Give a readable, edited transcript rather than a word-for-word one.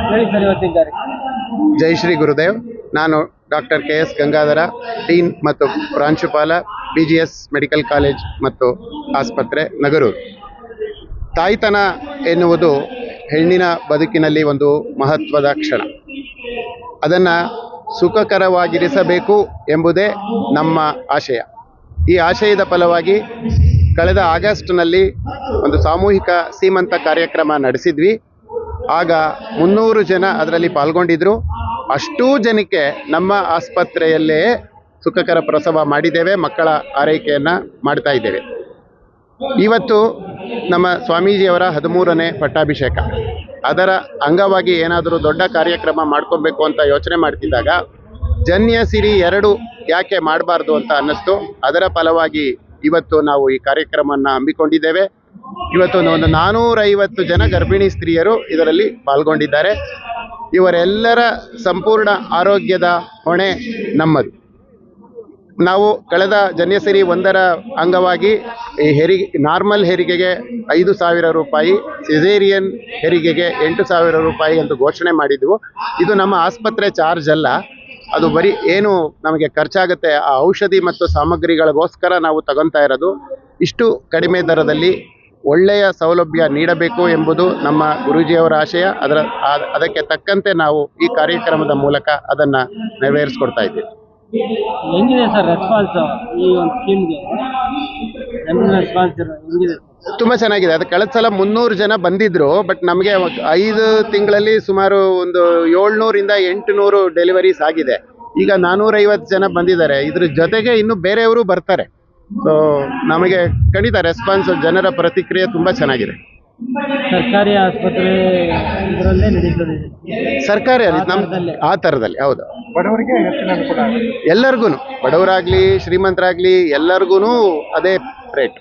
ಹೇಳಿ ಸರ್ ಇವತ್ತಿದ್ದಾರೆ. ಜೈ ಶ್ರೀ ಗುರುದೇವ್. ನಾನು doctor KS Gangadhara, dean ಮತ್ತು ಪ್ರಾಂಶುಪಾಲ, BGS ಮೆಡಿಕಲ್ ಕಾಲೇಜ್ ಮತ್ತು ಆಸ್ಪತ್ರೆ, ನಗರೂರು. ತಾಯ್ತನ ಎನ್ನುವುದು ಹೆಣ್ಣಿನ ಬದುಕಿನಲ್ಲಿ ಒಂದು ಮಹತ್ವದ ಕ್ಷಣ. ಅದನ್ನು ಸುಖಕರವಾಗಿರಿಸಬೇಕು ಎಂಬುದೇ ನಮ್ಮ ಆಶಯ. ಈ ಆಶಯದ ಫಲವಾಗಿ ಕಳೆದ ಆಗಸ್ಟ್ನಲ್ಲಿ ಒಂದು ಸಾಮೂಹಿಕ ಸೀಮಂತ ಕಾರ್ಯಕ್ರಮ ನಡೆಸಿದ್ವಿ. ಆಗ 300 ಜನ ಅದರಲ್ಲಿ ಪಾಲ್ಗೊಂಡಿದ್ದರು. ಅಷ್ಟೂ ಜನಕ್ಕೆ ನಮ್ಮ ಆಸ್ಪತ್ರೆಯಲ್ಲೇ ಸುಖಕರ ಪ್ರಸವ ಮಾಡಿದ್ದೇವೆ, ಮಕ್ಕಳ ಆರೈಕೆಯನ್ನು ಮಾಡ್ತಾ ಇದ್ದೇವೆ. ಇವತ್ತು ನಮ್ಮ ಸ್ವಾಮೀಜಿಯವರ 13ನೇ ಪಟ್ಟಾಭಿಷೇಕ. ಅದರ ಅಂಗವಾಗಿ ಏನಾದರೂ ದೊಡ್ಡ ಕಾರ್ಯಕ್ರಮ ಮಾಡ್ಕೊಬೇಕು ಅಂತ ಯೋಚನೆ ಮಾಡ್ತಿದ್ದಾಗ ಜನ್ಯಸಿರಿ 2 ಯಾಕೆ ಮಾಡಬಾರ್ದು ಅಂತ ಅನ್ನಿಸ್ತು. ಅದರ ಫಲವಾಗಿ ಇವತ್ತು ನಾವು ಈ ಕಾರ್ಯಕ್ರಮವನ್ನು ಹಮ್ಮಿಕೊಂಡಿದ್ದೇವೆ. ಇವತ್ತು ಒಂದು 450 ಜನ ಗರ್ಭಿಣಿ ಸ್ತ್ರೀಯರು ಇದರಲ್ಲಿ ಪಾಲ್ಗೊಂಡಿದ್ದಾರೆ. ಇವರೆಲ್ಲರ ಸಂಪೂರ್ಣ ಆರೋಗ್ಯದ ಹೊಣೆ ನಮ್ಮದು. ನಾವು ಕಳೆದ ಜನ್ಯಸಿರಿ 1ರ ಅಂಗವಾಗಿ ಈ ನಾರ್ಮಲ್ ಹೆರಿಗೆಗೆ 5,000 ರೂಪಾಯಿ, ಸಿಸೇರಿಯನ್ ಹೆರಿಗೆಗೆ 8,000 ರೂಪಾಯಿ ಎಂದು ಘೋಷಣೆ ಮಾಡಿದ್ವು. ಇದು ನಮ್ಮ ಆಸ್ಪತ್ರೆ ಚಾರ್ಜ್ ಅಲ್ಲ, ಅದು ಬರೀ ಏನು ನಮಗೆ ಖರ್ಚಾಗುತ್ತೆ ಆ ಔಷಧಿ ಮತ್ತು ಸಾಮಗ್ರಿಗಳಿಗೋಸ್ಕರ ನಾವು ತಗೊತಾ ಇರೋದು. ಇಷ್ಟು ಕಡಿಮೆ ದರದಲ್ಲಿ ಒಳ್ಳೆಯ ಸೌಲಭ್ಯ ನೀಡಬೇಕು ಎಂಬುದು ನಮ್ಮ ಗುರೂಜಿಯವರ ಆಶಯ. ಅದಕ್ಕೆ ತಕ್ಕಂತೆ ನಾವು ಈ ಕಾರ್ಯಕ್ರಮದ ಮೂಲಕ ಅದನ್ನು ನೆರವೇರಿಸ್ಕೊಡ್ತಾ ಇದ್ದೀವಿ. ಹೆಂಗಿದೆ ಸರ್ ರೆಸ್ಪಾನ್ಸ್ ಈ ಒಂದು ಸ್ಕೀಮ್ಗೆ? ರೆಸ್ಪಾನ್ಸ್ ಹೆಂಗಿದೆ? ತುಂಬ ಚೆನ್ನಾಗಿದೆ. ಅದು ಕಳೆದ ಸಲ 300 ಜನ ಬಂದಿದ್ದರು. ಬಟ್ ನಮಗೆ 5 ತಿಂಗಳಲ್ಲಿ ಸುಮಾರು ಒಂದು 700ರಿಂದ 800 ಡೆಲಿವರೀಸ್ ಆಗಿದೆ. ಈಗ 450 ಜನ ಬಂದಿದ್ದಾರೆ. ಇದ್ರ ಜೊತೆಗೆ ಇನ್ನು ಬೇರೆಯವರು ಬರ್ತಾರೆ. ಸೊ ನಮಗೆ ಖಂಡಿತ ರೆಸ್ಪಾನ್ಸ್, ಜನರ ಪ್ರತಿಕ್ರಿಯೆ ತುಂಬ ಚೆನ್ನಾಗಿದೆ. ಸರ್ಕಾರಿ ಆಸ್ಪತ್ರೆ ಇದರಲ್ಲೇ ನಡೀತದೆ. ಸರ್ಕಾರಿ ನಮ್ಮ ಆ ಥರದಲ್ಲಿ ಹೌದು. ಬಡವರಿಗೆ ಎಲ್ಲರಿಗೂ, ಬಡವರಾಗಲಿ ಶ್ರೀಮಂತರಾಗಲಿ ಎಲ್ಲರಿಗೂ ಅದೇ ರೇಟ್.